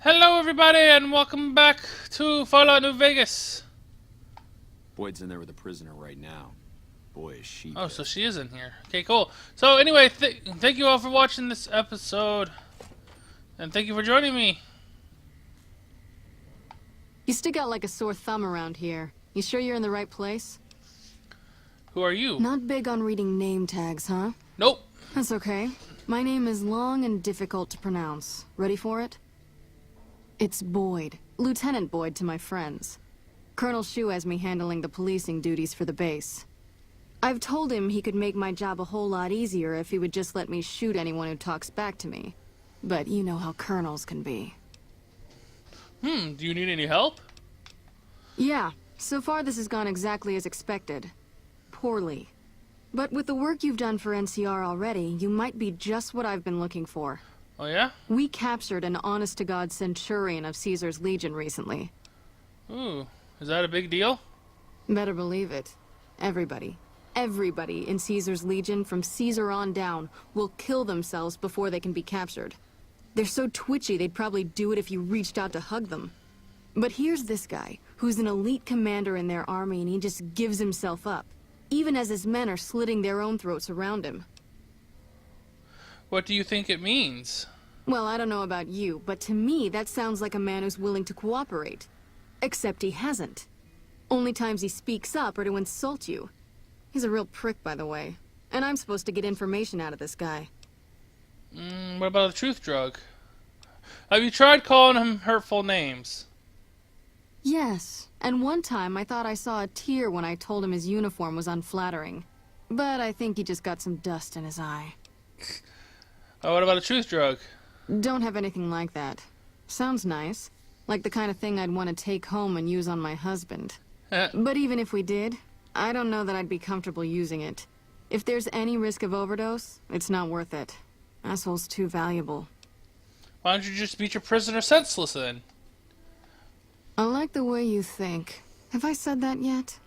Hello, everybody, and welcome back to Fallout New Vegas. Boyd's in there with a prisoner right now. Boy, is she Oh, pissed. so she is in here. Okay, cool. So, anyway, thank you all for watching this episode, and thank you for joining me. You stick out like a sore thumb around here. You sure you're in the right place? Who are you? Not big on reading name tags, huh? Nope. That's okay. My name is long and difficult to pronounce. Ready for it? It's Boyd. Lieutenant Boyd to my friends. Colonel Shu has me handling the policing duties for the base. I've told him he could make my job a whole lot easier if he would just let me shoot anyone who talks back to me. But you know how colonels can be. Do you need any help? Yeah, so far this has gone exactly as expected. Poorly. But with the work you've done for NCR already, you might be just what I've been looking for. Oh, yeah? We captured an honest-to-God centurion of Caesar's Legion recently. Ooh, is that a big deal? Better believe it. Everybody in Caesar's Legion, from Caesar on down, will kill themselves before they can be captured. They're so twitchy they'd probably do it if you reached out to hug them. But here's this guy, who's an elite commander in their army, and he just gives himself up, even as his men are slitting their own throats around him. What do you think it means? Well, I don't know about you, but to me that sounds like a man who's willing to cooperate. Except he hasn't. Only times he speaks up are to insult you. He's a real prick, by the way. And I'm supposed to get information out of this guy. What about the truth drug? Have you tried calling him hurtful names? Yes, and one time I thought I saw a tear when I told him his uniform was unflattering. But I think he just got some dust in his eye. What about a truth drug? Don't have anything like that. Sounds nice. Like the kind of thing I'd want to take home and use on my husband. But even if we did, I don't know that I'd be comfortable using it. If there's any risk of overdose, it's not worth it. Asshole's too valuable. Why don't you just beat your prisoner senseless then? I like the way you think. Have I said that yet?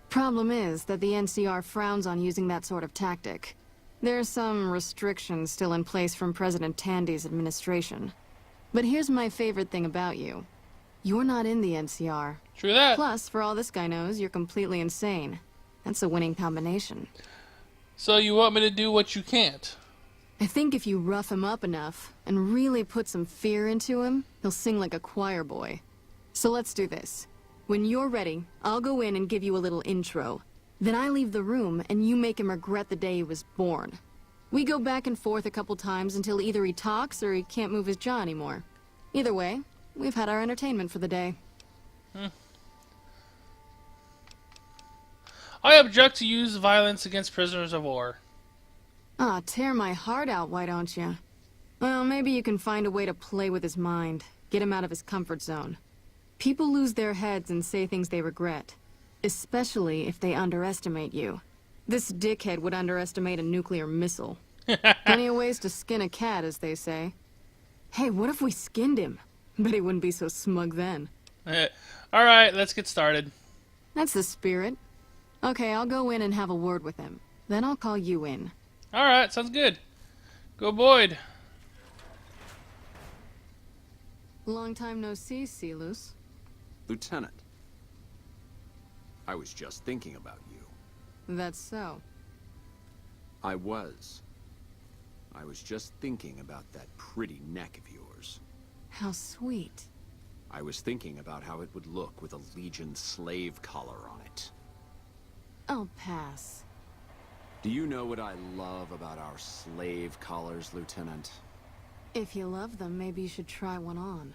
Problem is that the NCR frowns on using that sort of tactic. There's some restrictions still in place from President Tandy's administration. But here's my favorite thing about you. You're not in the NCR. True that. Plus, for all this guy knows, you're completely insane. That's a winning combination. So you want me to do what you can't? I think if you rough him up enough, and really put some fear into him, he'll sing like a choir boy. So let's do this. When you're ready, I'll go in and give you a little intro. Then I leave the room, and you make him regret the day he was born. We go back and forth a couple times until either he talks or he can't move his jaw anymore. Either way, we've had our entertainment for the day. I object to use violence against prisoners of war. Ah, tear my heart out, why don't you? Well, maybe you can find a way to play with his mind. Get him out of his comfort zone. People lose their heads and say things they regret. Especially if they underestimate you. This dickhead would underestimate a nuclear missile. Plenty of ways to skin a cat, as they say. Hey, what if we skinned him? Bet he wouldn't be so smug then. Alright, let's get started. That's the spirit. Okay, I'll go in and have a word with him. Then I'll call you in. Alright, sounds good. Go Boyd. Long time no see, Celus. Lieutenant. I was just thinking about you. That's so. I was just thinking about that pretty neck of yours. How sweet. I was thinking about how it would look with a Legion slave collar on it. I'll pass. Do you know what I love about our slave collars, Lieutenant? If you love them, maybe you should try one on.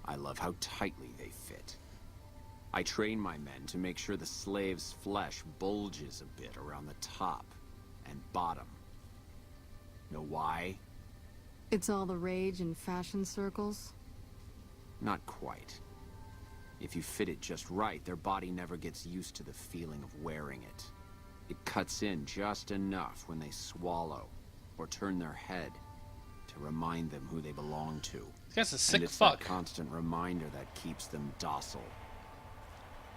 I love how tightly they fit. I train my men to make sure the slave's flesh bulges a bit around the top and bottom. Know why? It's all the rage in fashion circles? Not quite. If you fit it just right, their body never gets used to the feeling of wearing it. It cuts in just enough when they swallow or turn their head to remind them who they belong to. This guy's a And sick it's fuck. that constant reminder that keeps them docile.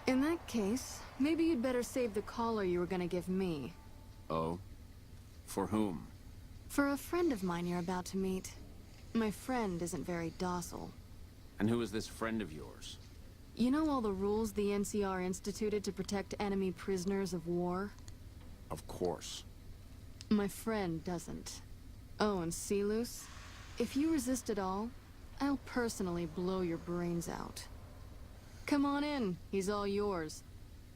In that case, maybe you'd better save the collar you were gonna give me. Oh? For whom? For a friend of mine you're about to meet. My friend isn't very docile. And who is this friend of yours? You know all the rules the NCR instituted to protect enemy prisoners of war? Of course. My friend doesn't. Oh, and Silus, if you resist at all, I'll personally blow your brains out. Come on in, he's all yours.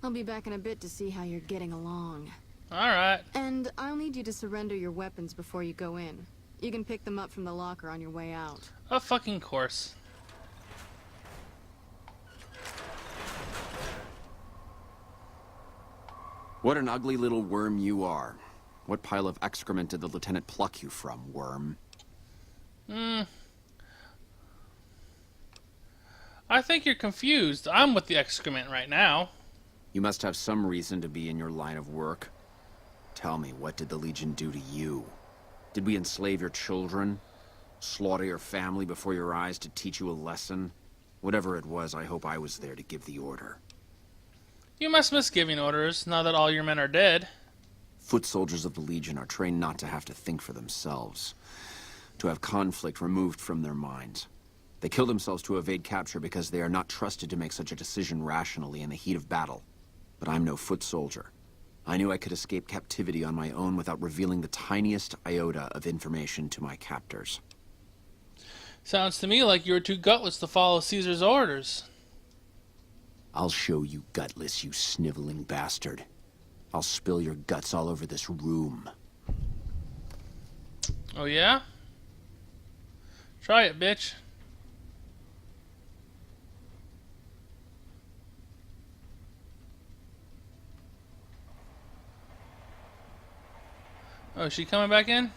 I'll be back in a bit to see how you're getting along. Alright. And I'll need you to surrender your weapons before you go in. You can pick them up from the locker on your way out. Of fucking course. What an ugly little worm you are. What pile of excrement did the lieutenant pluck you from, worm? I think you're confused. I'm with the excrement right now. You must have some reason to be in your line of work. Tell me, what did the Legion do to you? Did we enslave your children? Slaughter your family before your eyes to teach you a lesson? Whatever it was, I hope I was there to give the order. You must miss giving orders, now that all your men are dead. Foot soldiers of the Legion are trained not to have to think for themselves, to have conflict removed from their minds. They kill themselves to evade capture because they are not trusted to make such a decision rationally in the heat of battle. But I'm no foot soldier. I knew I could escape captivity on my own without revealing the tiniest iota of information to my captors. Sounds to me like you were too gutless to follow Caesar's orders. I'll show you gutless, you sniveling bastard. I'll spill your guts all over this room. Oh yeah? Try it, bitch. Oh, is she coming back in?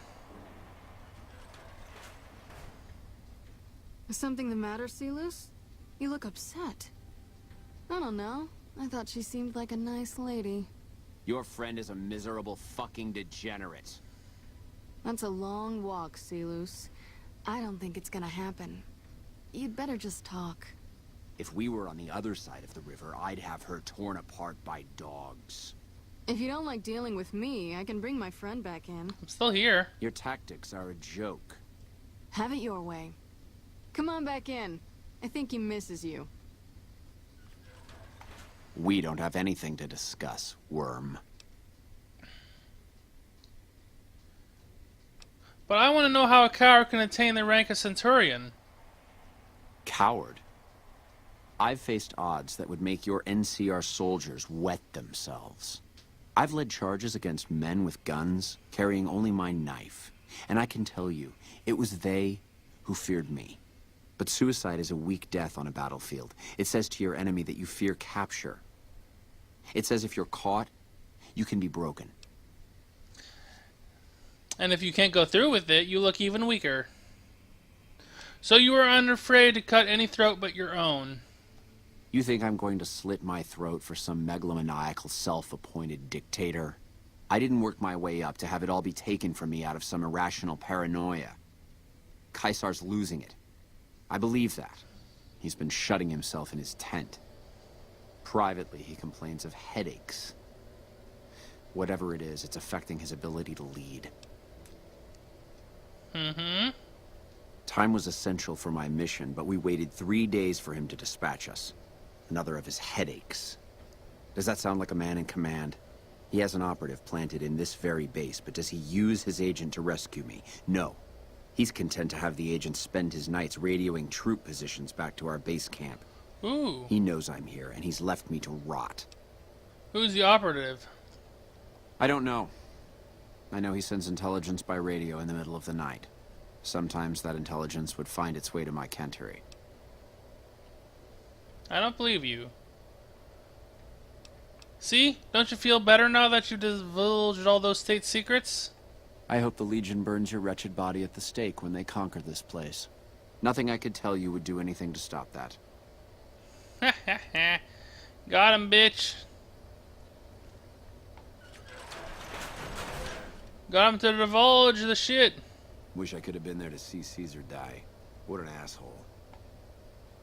Is something the matter, Silus? You look upset. I don't know. I thought she seemed like a nice lady. Your friend is a miserable fucking degenerate. That's a long walk, Silus. I don't think it's gonna happen. You'd better just talk. If we were on the other side of the river, I'd have her torn apart by dogs. If you don't like dealing with me, I can bring my friend back in. I'm still here. Your tactics are a joke. Have it your way. Come on back in. I think he misses you. We don't have anything to discuss, worm. But I want to know how a coward can attain the rank of Centurion. Coward? I've faced odds that would make your NCR soldiers wet themselves. I've led charges against men with guns, carrying only my knife. And I can tell you, it was they who feared me. But suicide is a weak death on a battlefield. It says to your enemy that you fear capture. It says if you're caught, you can be broken. And if you can't go through with it, you look even weaker. So you are unafraid to cut any throat but your own. You think I'm going to slit my throat for some megalomaniacal self-appointed dictator? I didn't work my way up to have it all be taken from me out of some irrational paranoia. Caesar's losing it. I believe that. He's been shutting himself in his tent. Privately, he complains of headaches. Whatever it is, it's affecting his ability to lead. Mm-hmm. Time was essential for my mission, but we waited 3 days for him to dispatch us. Another of his headaches. Does that sound like a man in command? He has an operative planted in this very base, but does he use his agent to rescue me? No. He's content to have the agent spend his nights radioing troop positions back to our base camp. Ooh. He knows I'm here, and he's left me to rot. Who's the operative? I don't know. I know he sends intelligence by radio in the middle of the night. Sometimes that intelligence would find its way to my cantery. I don't believe you. See? Don't you feel better now that you've divulged all those state secrets? I hope the Legion burns your wretched body at the stake when they conquer this place. Nothing I could tell you would do anything to stop that. Ha ha ha. Got him, bitch. Got him to divulge the shit. Wish I could have been there to see Caesar die. What an asshole.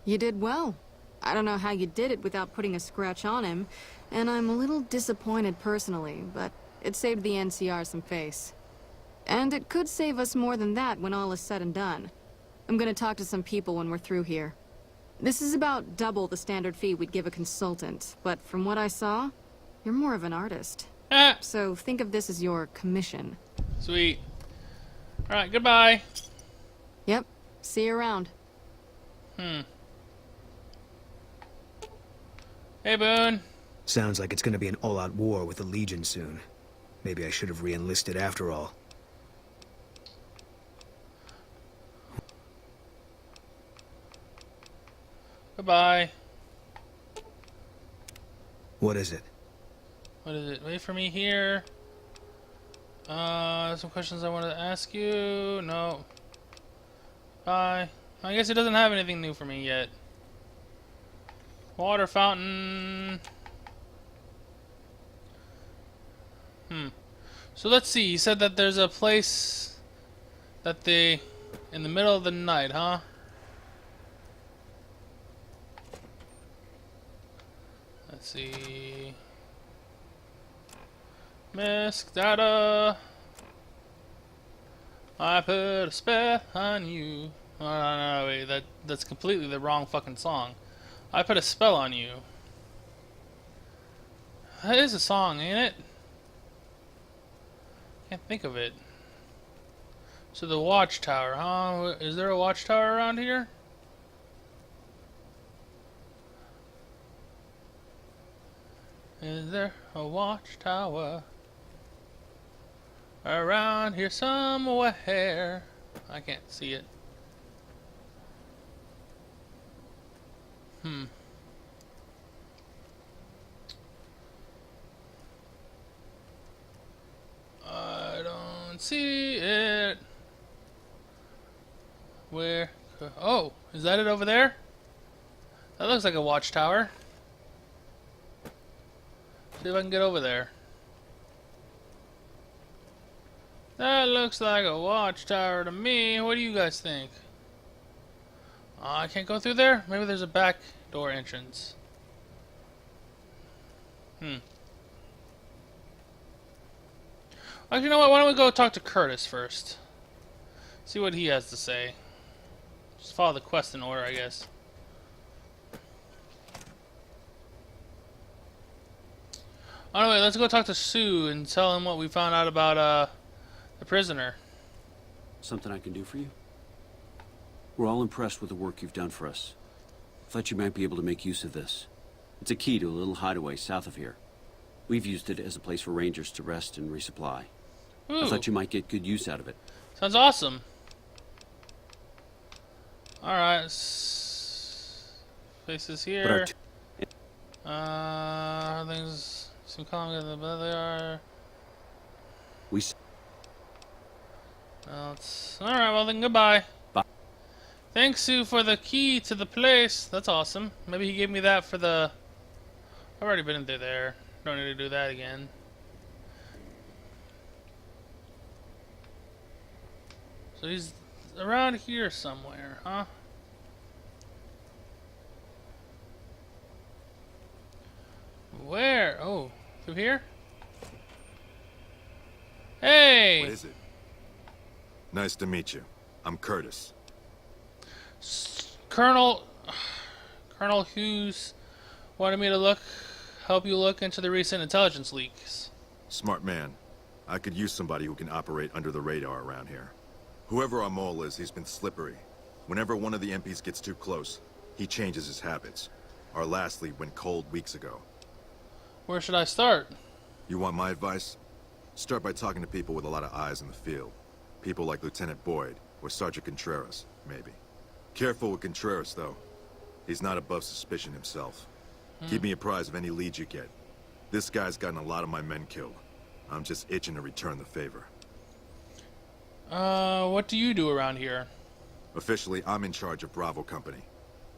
You did well. I don't know how you did it without putting a scratch on him, and I'm a little disappointed personally, but it saved the NCR some face. And it could save us more than that when all is said and done. I'm gonna talk to some people when we're through here. This is about double the standard fee we'd give a consultant, but from what I saw, you're more of an artist. Ah, So think of this as your commission. sweet. Alright, goodbye. Yep, see you around. Hey, Boone. Sounds like it's gonna be an all-out war with the Legion soon. Maybe I should have re-enlisted after all. Goodbye. What is it? What is it? Wait for me here. Some questions I wanted to ask you. No. Bye. I guess it doesn't have anything new for me yet. Water fountain. So let's see. You said that there's a place that they... in the middle of the night, huh? Let's see. Misk data. I put a spell on you. Oh, no, wait. That's completely the wrong fucking song. I put a spell on you. That is a song, ain't it? Can't think of it. So the watchtower, huh? Is there a watchtower around here? Is there a watchtower around here somewhere? I can't see it. I don't see it. Where? Oh, is that it over there? That looks like a watchtower. See if I can get over there. That looks like a watchtower to me. What do you guys think? I can't go through there? Maybe there's a back door entrance. Actually, you know what? Why don't we go talk to Curtis first? See what he has to say. Just follow the quest in order, I guess. Anyway, let's go talk to Sue and tell him what we found out about the prisoner. Something I can do for you? We're all impressed with the work you've done for us. Thought you might be able to make use of this. It's a key to a little hideaway south of here. We've used it as a place for rangers to rest and resupply. Ooh, I thought you might get good use out of it. sounds awesome. Alright. Places here. Things seem calm, but they are. We Alright, well then goodbye. Bye. Thanks, Sue, for the key to the place. That's awesome. Maybe he gave me that for the... I've already been there. Don't need to do that again. So he's around here somewhere, huh? Where? Oh, through here? Hey! What is it? Nice to meet you. I'm Curtis. Colonel Hughes wanted me to help you look into the recent intelligence leaks. Smart man. I could use somebody who can operate under the radar around here. Whoever our mole is, he's been slippery. Whenever one of the MPs gets too close, he changes his habits. Our last lead went cold weeks ago. Where should I start? You want my advice? Start by talking to people with a lot of eyes in the field. People like Lieutenant Boyd, or Sergeant Contreras, maybe. Careful with Contreras, though. He's not above suspicion himself. Keep me apprised of any leads you get. This guy's gotten a lot of my men killed. I'm just itching to return the favor. What do you do around here? Officially, I'm in charge of Bravo Company.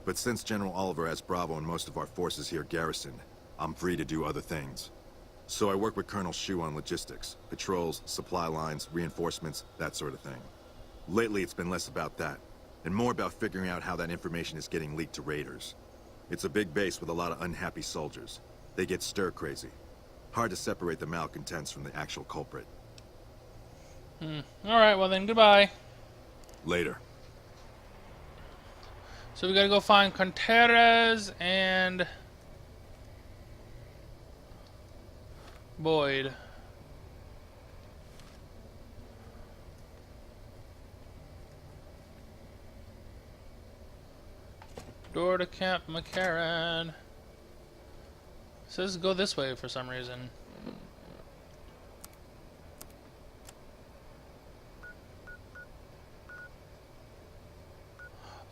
But since General Oliver has Bravo and most of our forces here garrisoned, I'm free to do other things. So I work with Colonel Shu on logistics, patrols, supply lines, reinforcements, that sort of thing. Lately, it's been less about that, and more about figuring out how that information is getting leaked to raiders. It's a big base with a lot of unhappy soldiers. They get stir-crazy. Hard to separate the malcontents from the actual culprit. Alright, well then, goodbye. Later. So we gotta go find Contreras and Boyd. Door to Camp McCarran. It says go this way for some reason.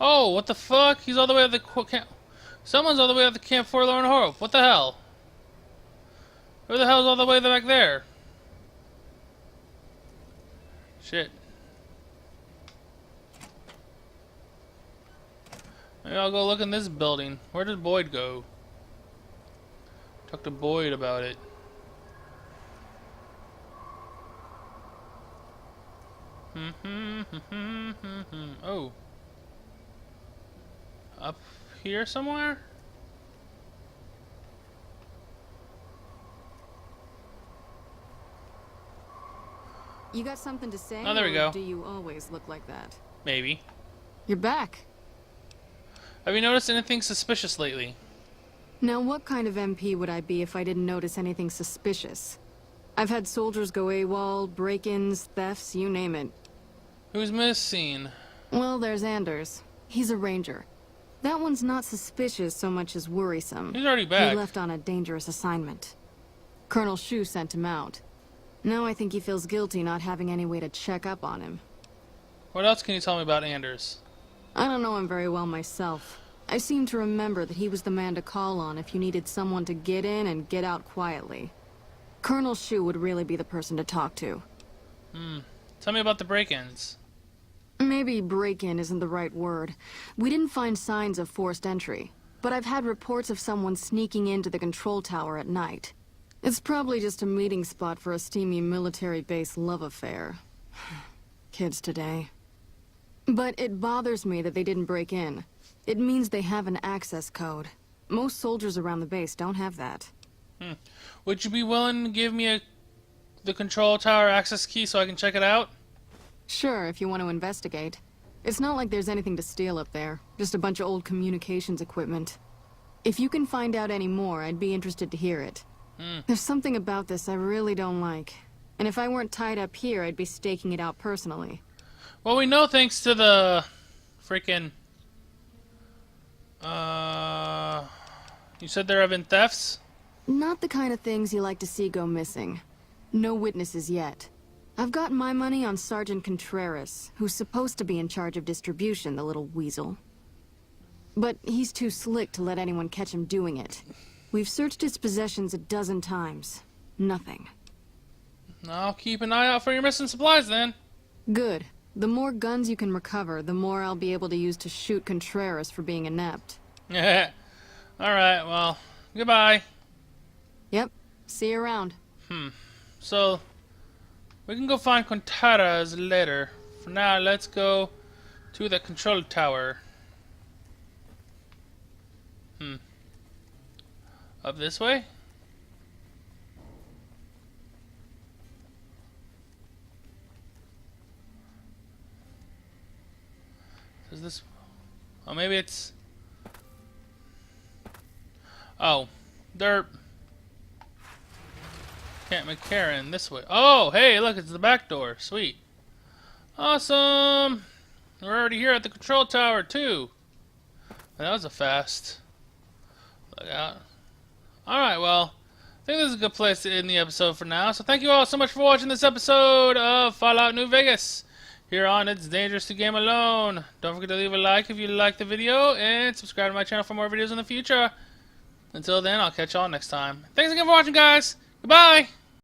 Oh, what the fuck? He's all the way at the camp. Someone's all the way at the Camp Forlorn Hope. What the hell? Who the hell's all the way back there? Shit. Maybe I'll go look in this building. Where did Boyd go? Talk to Boyd about it. Oh. Up here somewhere? You got something to say? Oh, there we go. Or do you always look like that? Maybe. You're back. Have you noticed anything suspicious lately? Now, what kind of MP would I be if I didn't notice anything suspicious? I've had soldiers go AWOL, break-ins, thefts, you name it. Who's missing? Well, there's Anders. He's a ranger. That one's not suspicious so much as worrisome. He's already back. He left on a dangerous assignment. Colonel Shu sent him out. Now I think he feels guilty not having any way to check up on him. What else can you tell me about Anders? I don't know him very well myself. I seem to remember that he was the man to call on if you needed someone to get in and get out quietly. Colonel Shu would really be the person to talk to. Tell me about the break-ins. Maybe break-in isn't the right word. We didn't find signs of forced entry, but I've had reports of someone sneaking into the control tower at night. It's probably just a meeting spot for a steamy military base love affair. Kids today. But it bothers me that they didn't break in. It means they have an access code. Most soldiers around the base don't have that. Would you be willing to give me the control tower access key so I can check it out? Sure, if you want to investigate. It's not like there's anything to steal up there. Just a bunch of old communications equipment. If you can find out any more, I'd be interested to hear it. There's something about this I really don't like. And if I weren't tied up here, I'd be staking it out personally. Well, we know thanks to the freaking... You said there have been thefts? Not the kind of things you like to see go missing. No witnesses yet. I've got my money on Sergeant Contreras, who's supposed to be in charge of distribution, the little weasel. But he's too slick to let anyone catch him doing it. We've searched his possessions a dozen times. Nothing. I'll keep an eye out for your missing supplies then. Good. The more guns you can recover, the more I'll be able to use to shoot Contreras for being inept. Alright, well, goodbye. Yep. See you around. So, we can go find Contreras later. For now, let's go to the control tower. Up this way? Is this... Oh, maybe it's... Oh, they're... Camp McCarran this way. Oh, hey, look, it's the back door. Sweet. Awesome. We're already here at the control tower, too. That was a fast. Look out. Alright, well, I think this is a good place to end the episode for now. So thank you all so much for watching this episode of Fallout New Vegas. Here on It's Dangerous to Game Alone. Don't forget to leave a like if you liked the video, and subscribe to my channel for more videos in the future. Until then, I'll catch y'all next time. Thanks again for watching, guys. Goodbye.